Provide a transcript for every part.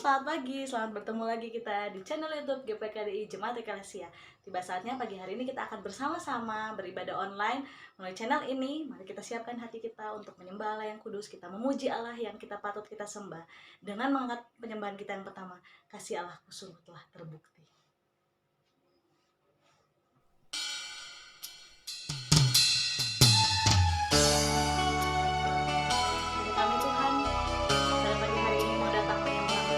Selamat pagi, selamat bertemu lagi kita di channel YouTube GPKDI Jemaat Ekalesia. Tiba saatnya pagi hari ini kita akan bersama-sama beribadah online melalui channel ini. Mari kita siapkan hati kita untuk menyembah Allah yang kudus, kita memuji Allah yang kita patut kita sembah. Dengan mengangkat penyembahan kita yang pertama, kasih Allahku sungguh telah terbukti. Jadi kami Tuhan, pada pagi hari ini mau datang menyembah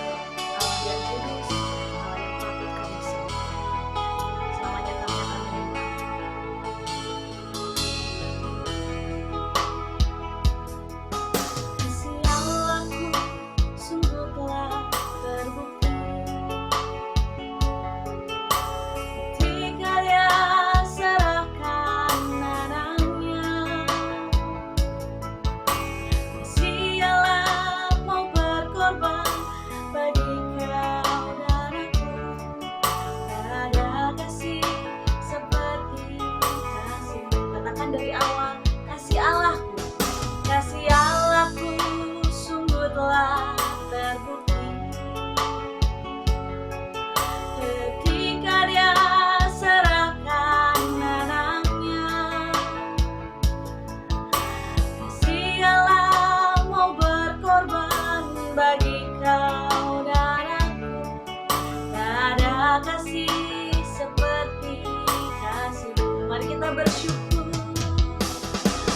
Allah yang kudus, Allah yang patut kami sembah. Selamanya kami akan menyembah. Kasih Allahku sungguh telah terbukti ketika Dia serahkan anaknya. Kasih Allah mau berkorban bagi kau dan aku. Tak ada kasih seperti kasih-Mu. Katakan dari awal, kasih Allahku, kasih Allahku sungguh telah terbukti ketika Dia serahkan anaknya. Kasih Allah mau berkorban bagi kau dan aku. Tak ada kasih seperti kasih-Mu. Mari kita bersyukur,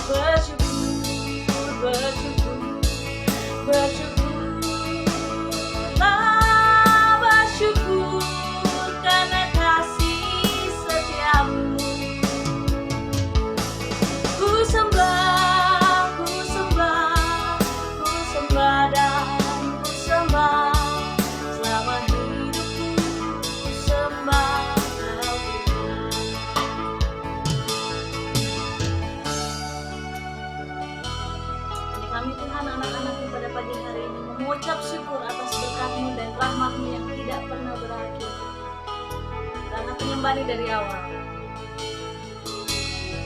bersyukur, bersyukur, bersyukurlah, bersyukur karena kasih setiamu. Ku sembah, ku sembah, ku sembah dan ku sembah selama hidupku. Ku sembah Kau Tuhan. Jadi kami Tuhan, anak-anak-Mu pada pagi hari ini mengucap syukur atas berkat-Mu dan rahmat-Mu yang tidak pernah berakhir. Karena penyembah dari awal.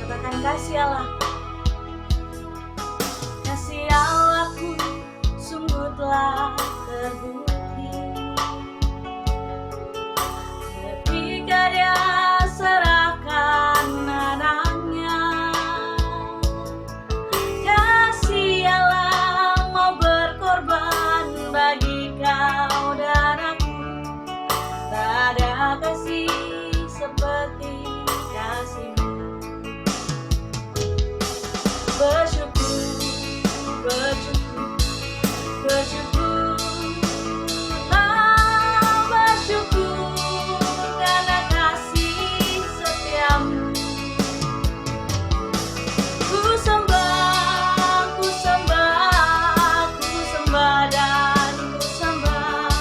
Katakan kasih Allah, kasih Allahku sungguh telah terbukti ketika Dia serahkan anaknya. Kasih Allah mau berkorban bagi kau dan aku. Tak ada kasih seperti kasih-Mu. Bersyukur, bersyukur, bersyukurlah, bersyukur karena kasih setiamu. Ku sembah, ku sembah, ku sembah dan ku sembah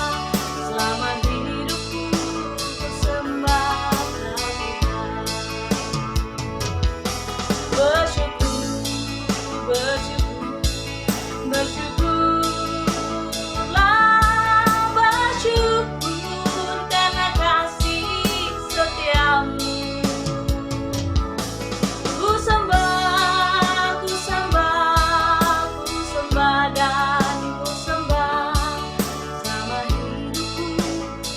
selama hidupku. Ku sembah Kau Tuhan. Bersyukur, bersyukur, bersyukurlah, bersyukur karena kasih setiamu. Ku sembah, ku sembah, ku sembah dan ku sembah selama hidupku.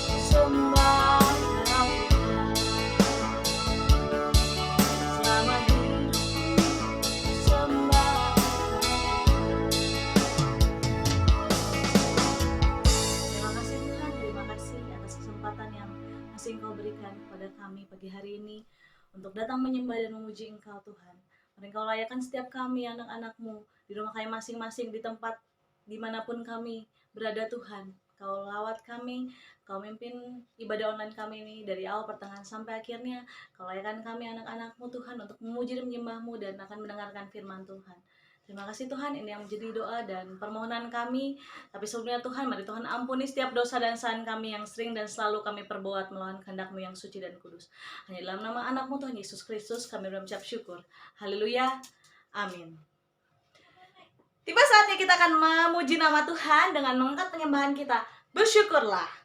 Ku sembah Kau Tuhan. Selama hidupku ku sembah Terima kasih Tuhan, terima kasih atas kesempatan yang masih Engkau berikan kepada kami pagi hari ini untuk datang menyembah dan memuji Engkau Tuhan. Mari Engkau layakan setiap kami anak-anak-Mu di rumah kami masing-masing, di tempat dimanapun kami berada Tuhan. Kau lawat kami, Kau mimpin ibadah online kami ini dari awal pertengahan sampai akhirnya. Kau layakan kami anak-anak-Mu Tuhan untuk memuji dan menyembah-Mu dan akan mendengarkan firman Tuhan. Terima kasih Tuhan, ini yang menjadi doa dan permohonan kami. Tapi sebelumnya Tuhan, mari Tuhan ampuni setiap dosa dan kesalahan kami yang sering dan selalu kami perbuat melawan kehendak-Mu yang suci dan kudus. Hanya dalam nama anak-Mu Tuhan Yesus Kristus kami berucap syukur. Haleluya, amin. Tiba saatnya kita akan memuji nama Tuhan dengan mengangkat penyembahan kita. Bersyukurlah.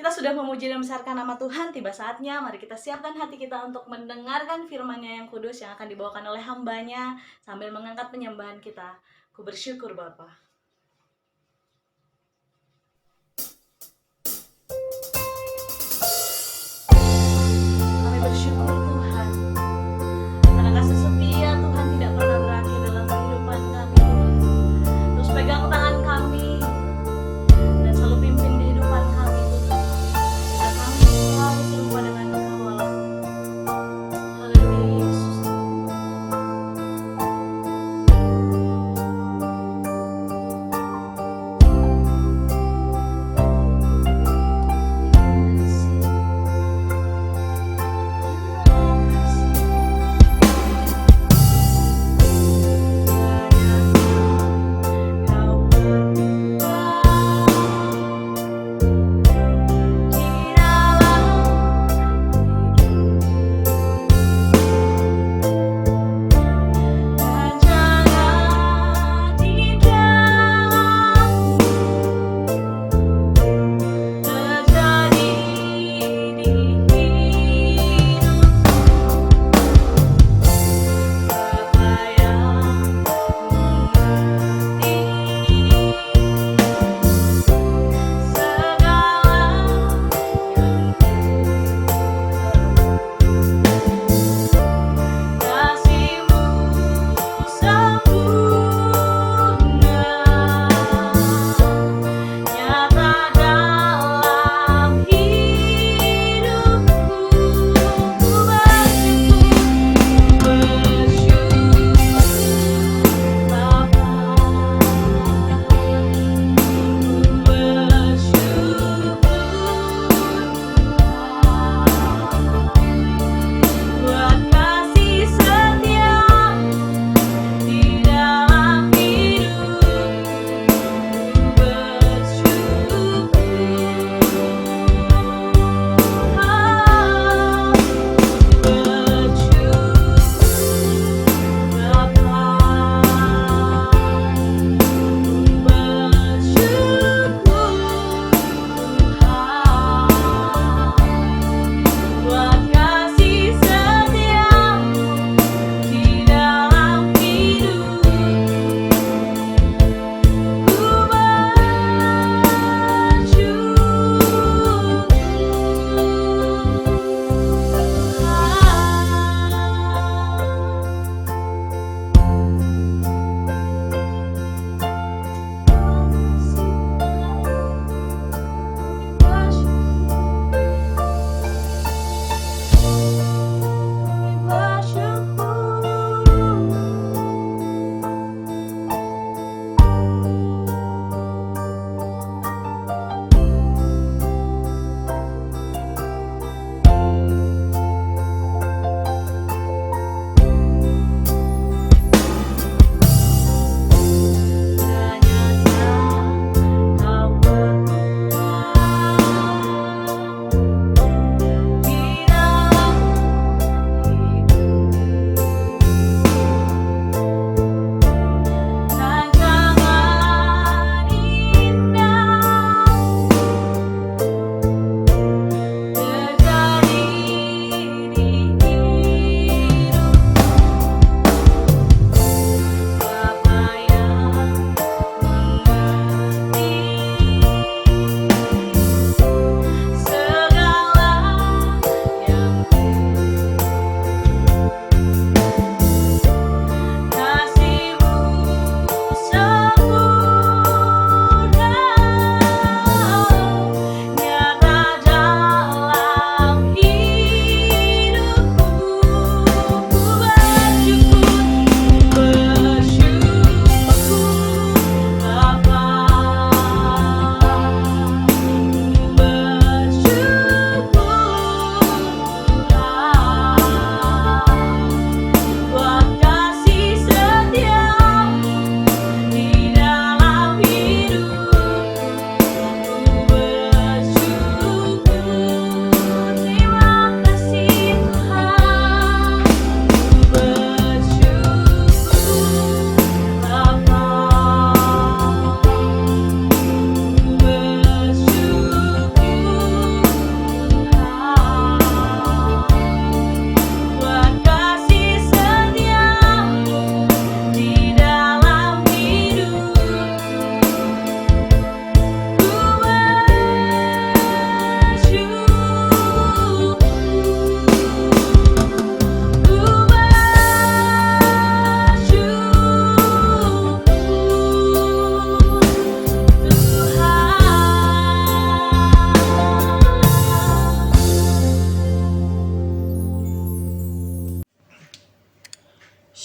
Kita sudah memuji dan membesarkan nama Tuhan, tiba saatnya mari kita siapkan hati kita untuk mendengarkan firman-Nya yang kudus yang akan dibawakan oleh hamba-Nya sambil mengangkat penyembahan kita. Ku bersyukur Bapa. Kami bersyukur Tuhan, karena kasih setia Tuhan tidak pernah berakhir dalam kehidupan kami Tuhan. Terus pegang tangan kami dan selalu pimpin kehidupan kami Tuhan. Agar kami selalu serupa dengan Engkau Allah. Haleluya Yesus.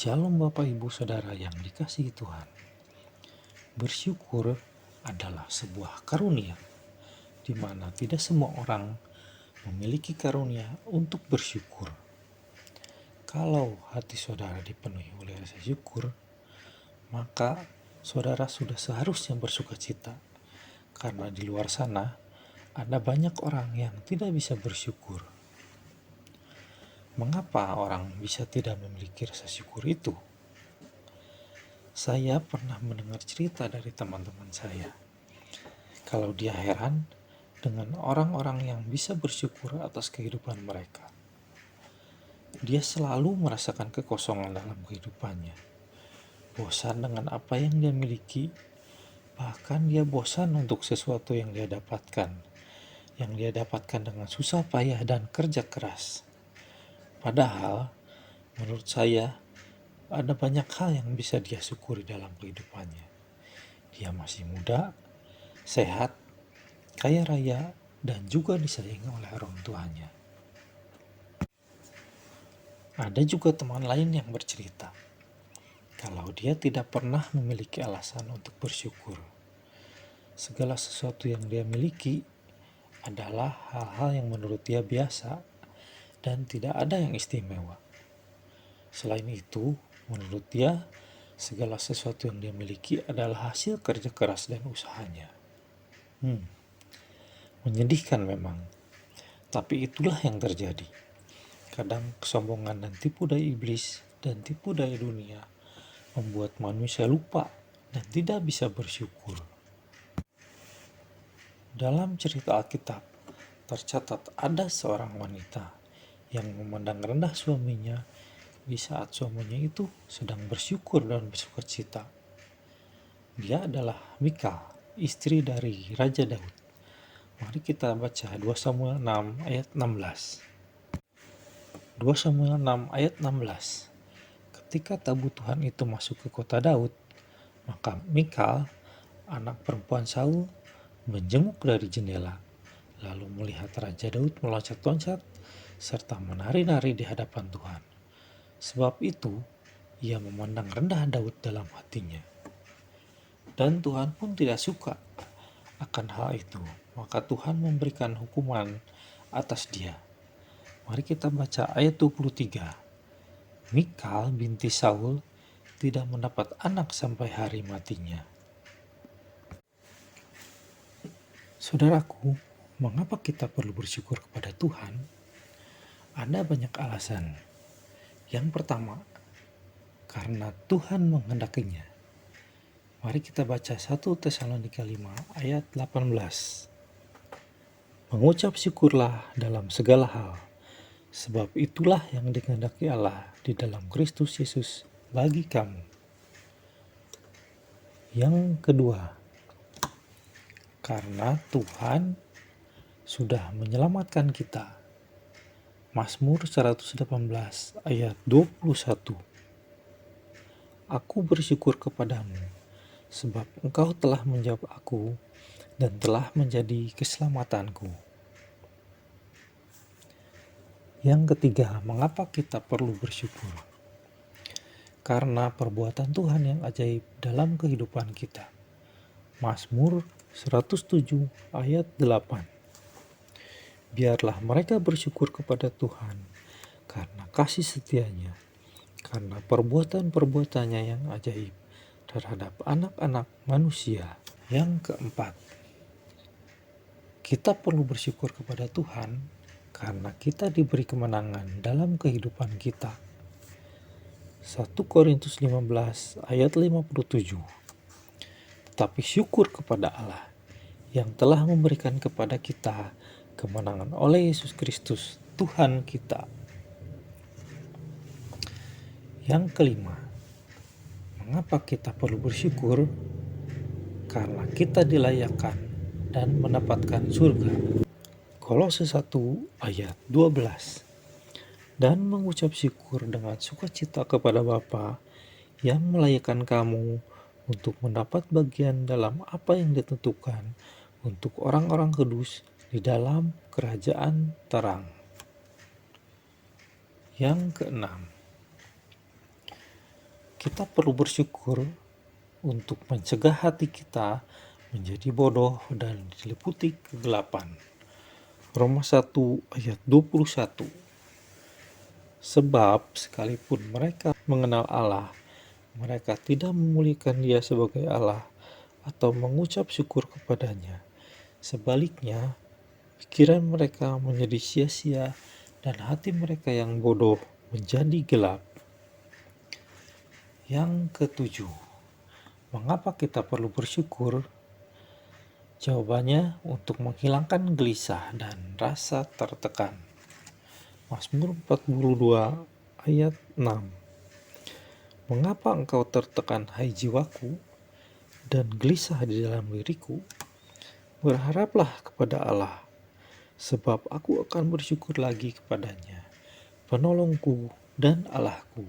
Shalom Bapak Ibu Saudara yang dikasihi Tuhan. Bersyukur adalah sebuah karunia, di mana tidak semua orang memiliki karunia untuk bersyukur. Kalau hati saudara dipenuhi oleh rasa syukur, maka saudara sudah seharusnya bersuka cita, karena di luar sana ada banyak orang yang tidak bisa bersyukur. Mengapa orang bisa tidak memiliki rasa syukur itu? Saya pernah mendengar cerita dari teman-teman saya. Kalau dia heran dengan orang-orang yang bisa bersyukur atas kehidupan mereka. Dia selalu merasakan kekosongan dalam kehidupannya. Bosan dengan apa yang dia miliki, bahkan dia bosan untuk sesuatu yang dia dapatkan. Yang dia dapatkan dengan susah payah dan kerja keras. Padahal, menurut saya, ada banyak hal yang bisa dia syukuri dalam kehidupannya. Dia masih muda, sehat, kaya raya, dan juga disayangi oleh orang tuanya. Ada juga teman lain yang bercerita, kalau dia tidak pernah memiliki alasan untuk bersyukur. Segala sesuatu yang dia miliki adalah hal-hal yang menurut dia biasa dan tidak ada yang istimewa. Selain itu, menurut dia, segala sesuatu yang dia miliki adalah hasil kerja keras dan usahanya. Menyedihkan memang, tapi itulah yang terjadi. Kadang kesombongan dan tipu daya iblis dan tipu daya dunia membuat manusia lupa dan tidak bisa bersyukur. Dalam cerita Alkitab, tercatat ada seorang wanita yang memandang rendah suaminya di saat suaminya itu sedang bersyukur dan bersuka cita. Dia adalah Mikal, istri dari Raja Daud. Mari kita baca 2 Samuel 6 ayat 16. 2 Samuel 6 ayat 16. Ketika tabut Tuhan itu masuk ke kota Daud, maka Mikal, anak perempuan Saul, menjenguk dari jendela, lalu melihat Raja Daud meloncat-loncat serta menari-nari di hadapan Tuhan. Sebab itu, ia memandang rendah Daud dalam hatinya. Dan Tuhan pun tidak suka akan hal itu, maka Tuhan memberikan hukuman atas dia. Mari kita baca ayat 23. Mikal binti Saul tidak mendapat anak sampai hari matinya. Saudaraku, mengapa kita perlu bersyukur kepada Tuhan? Ada banyak alasan. Yang pertama, karena Tuhan menghendakinya. Mari kita baca 1 Tesalonika 5 ayat 18. Mengucap syukurlah dalam segala hal, sebab itulah yang dikehendaki Allah di dalam Kristus Yesus bagi kamu. Yang kedua, karena Tuhan sudah menyelamatkan kita. Mazmur 118 ayat 21. Aku bersyukur kepadamu, sebab Engkau telah menjawab aku dan telah menjadi keselamatanku. Yang ketiga, mengapa kita perlu bersyukur? Karena perbuatan Tuhan yang ajaib dalam kehidupan kita. Mazmur 107 ayat 8. Biarlah mereka bersyukur kepada Tuhan karena kasih setianya, karena perbuatan-perbuatannya yang ajaib terhadap anak-anak manusia. Yang keempat, kita perlu bersyukur kepada Tuhan karena kita diberi kemenangan dalam kehidupan kita. 1 Korintus 15 ayat 57. Tetapi syukur kepada Allah yang telah memberikan kepada kita kemenangan oleh Yesus Kristus Tuhan kita. Yang kelima, mengapa kita perlu bersyukur? Karena kita dilayakkan dan mendapatkan surga. Kolose 1 ayat 12. Dan mengucap syukur dengan sukacita kepada Bapa yang melayakkan kamu untuk mendapat bagian dalam apa yang ditentukan untuk orang-orang kudus di dalam kerajaan terang. Yang keenam, kita perlu bersyukur untuk mencegah hati kita menjadi bodoh dan diliputi kegelapan. Roma 1 ayat 21. Sebab sekalipun mereka mengenal Allah, mereka tidak memuliakan Dia sebagai Allah atau mengucap syukur kepadanya. Sebaliknya, pikiran mereka menjadi sia-sia dan hati mereka yang bodoh menjadi gelap. Yang ketujuh, mengapa kita perlu bersyukur? Jawabannya untuk menghilangkan gelisah dan rasa tertekan. Mazmur 42 ayat 6. Mengapa engkau tertekan, hai jiwaku, dan gelisah di dalam diriku? Berharaplah kepada Allah, sebab aku akan bersyukur lagi kepadanya, penolongku dan Allahku.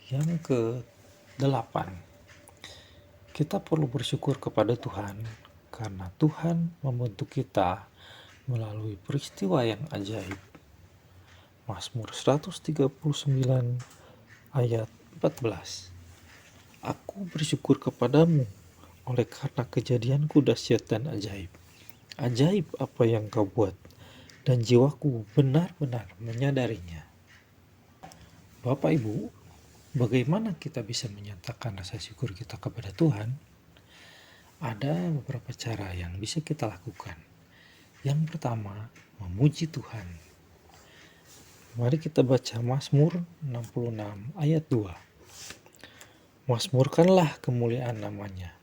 Yang ke-8, kita perlu bersyukur kepada Tuhan karena Tuhan membentuk kita melalui peristiwa yang ajaib. Mazmur 139 ayat 14. Aku bersyukur kepadamu oleh karena kejadianku dahsyat dan ajaib. Ajaib apa yang kau buat, dan jiwaku benar-benar menyadarinya. Bapak Ibu, bagaimana kita bisa menyatakan rasa syukur kita kepada Tuhan? Ada beberapa cara yang bisa kita lakukan. Yang pertama, memuji Tuhan. Mari kita baca Mazmur 66 ayat 2. Mazmurkanlah kemuliaan namanya.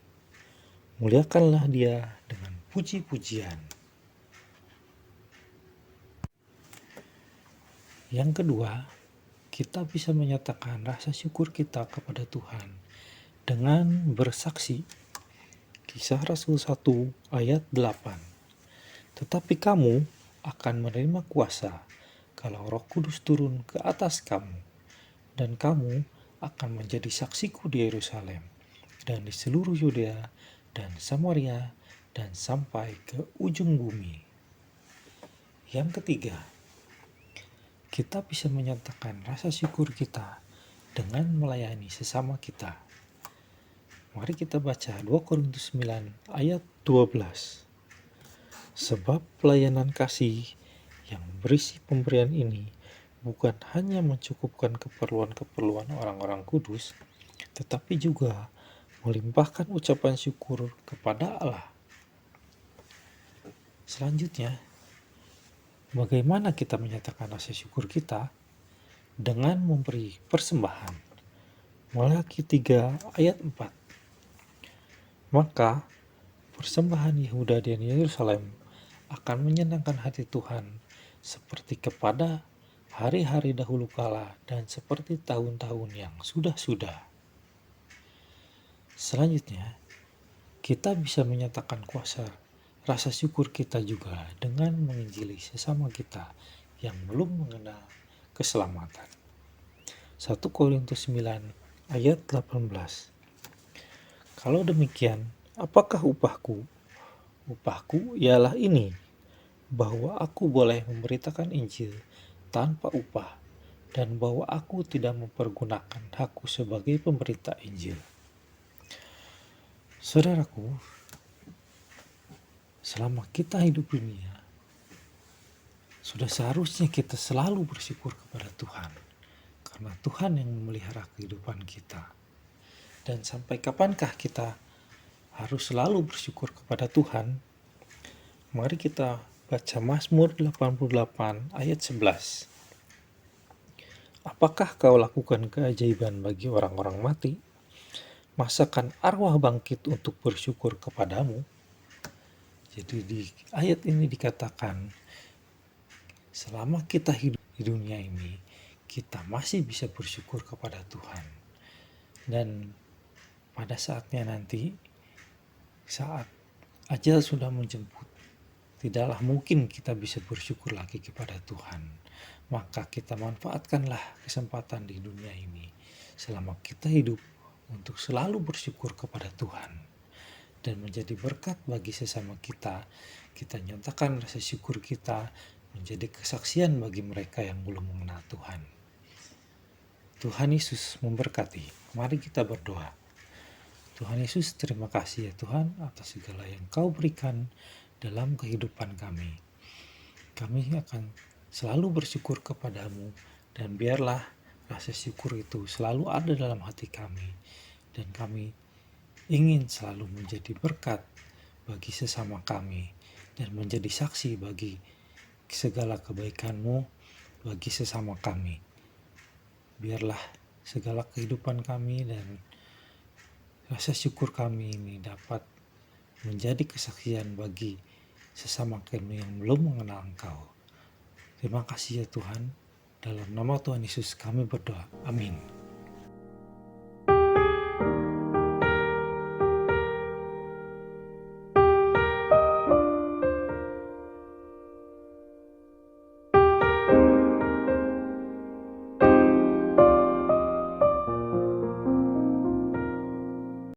Muliakanlah Dia dengan puji-pujian. Yang kedua, kita bisa menyatakan rasa syukur kita kepada Tuhan dengan bersaksi. Kisah Rasul 1 ayat 8. Tetapi kamu akan menerima kuasa kalau Roh Kudus turun ke atas kamu, dan kamu akan menjadi saksiku di Yerusalem dan di seluruh Yudea dan Samaria dan sampai ke ujung bumi. Yang ketiga, kita bisa menyatakan rasa syukur kita dengan melayani sesama kita. Mari kita baca 2 Korintus 9 ayat 12. Sebab pelayanan kasih yang berisi pemberian ini bukan hanya mencukupkan keperluan-keperluan orang-orang kudus, tetapi juga melimpahkan ucapan syukur kepada Allah. Selanjutnya, bagaimana kita menyatakan rasa syukur kita? Dengan memberi persembahan. Malaki 3 ayat 4. Maka persembahan Yehuda dan Yerusalem akan menyenangkan hati Tuhan seperti kepada hari-hari dahulu kala dan seperti tahun-tahun yang sudah-sudah. Selanjutnya, kita bisa menyatakan kuasa rasa syukur kita juga dengan menginjili sesama kita yang belum mengenal keselamatan. 1 Korintus 9 ayat 18. Kalau demikian, apakah upahku? Upahku ialah ini, bahwa aku boleh memberitakan Injil tanpa upah, dan bahwa aku tidak mempergunakan hakku sebagai pemberita Injil. Saudaraku, selama kita hidup dunia, sudah seharusnya kita selalu bersyukur kepada Tuhan, karena Tuhan yang memelihara kehidupan kita. Dan sampai kapankah kita harus selalu bersyukur kepada Tuhan? Mari kita baca Mazmur 88 ayat 11. Apakah kau lakukan keajaiban bagi orang-orang mati? Masakan arwah bangkit untuk bersyukur kepadamu? Jadi di ayat ini dikatakan, selama kita hidup di dunia ini, kita masih bisa bersyukur kepada Tuhan. Dan pada saatnya nanti, saat ajal sudah menjemput, tidaklah mungkin kita bisa bersyukur lagi kepada Tuhan. Maka kita manfaatkanlah kesempatan di dunia ini selama kita hidup untuk selalu bersyukur kepada Tuhan dan menjadi berkat bagi sesama kita. Kita nyatakan rasa syukur kita menjadi kesaksian bagi mereka yang belum mengenal Tuhan. Tuhan Yesus memberkati. Mari kita berdoa. Tuhan Yesus, terima kasih ya Tuhan atas segala yang Kau berikan dalam kehidupan kami. Kami akan selalu bersyukur kepadamu, dan biarlah rasa syukur itu selalu ada dalam hati kami, dan kami ingin selalu menjadi berkat bagi sesama kami dan menjadi saksi bagi segala kebaikan-Mu bagi sesama kami. Biarlah segala kehidupan kami dan rasa syukur kami ini dapat menjadi kesaksian bagi sesama kami yang belum mengenal Engkau. Terima kasih ya Tuhan. Dalam nama Tuhan Yesus kami berdoa. Amin.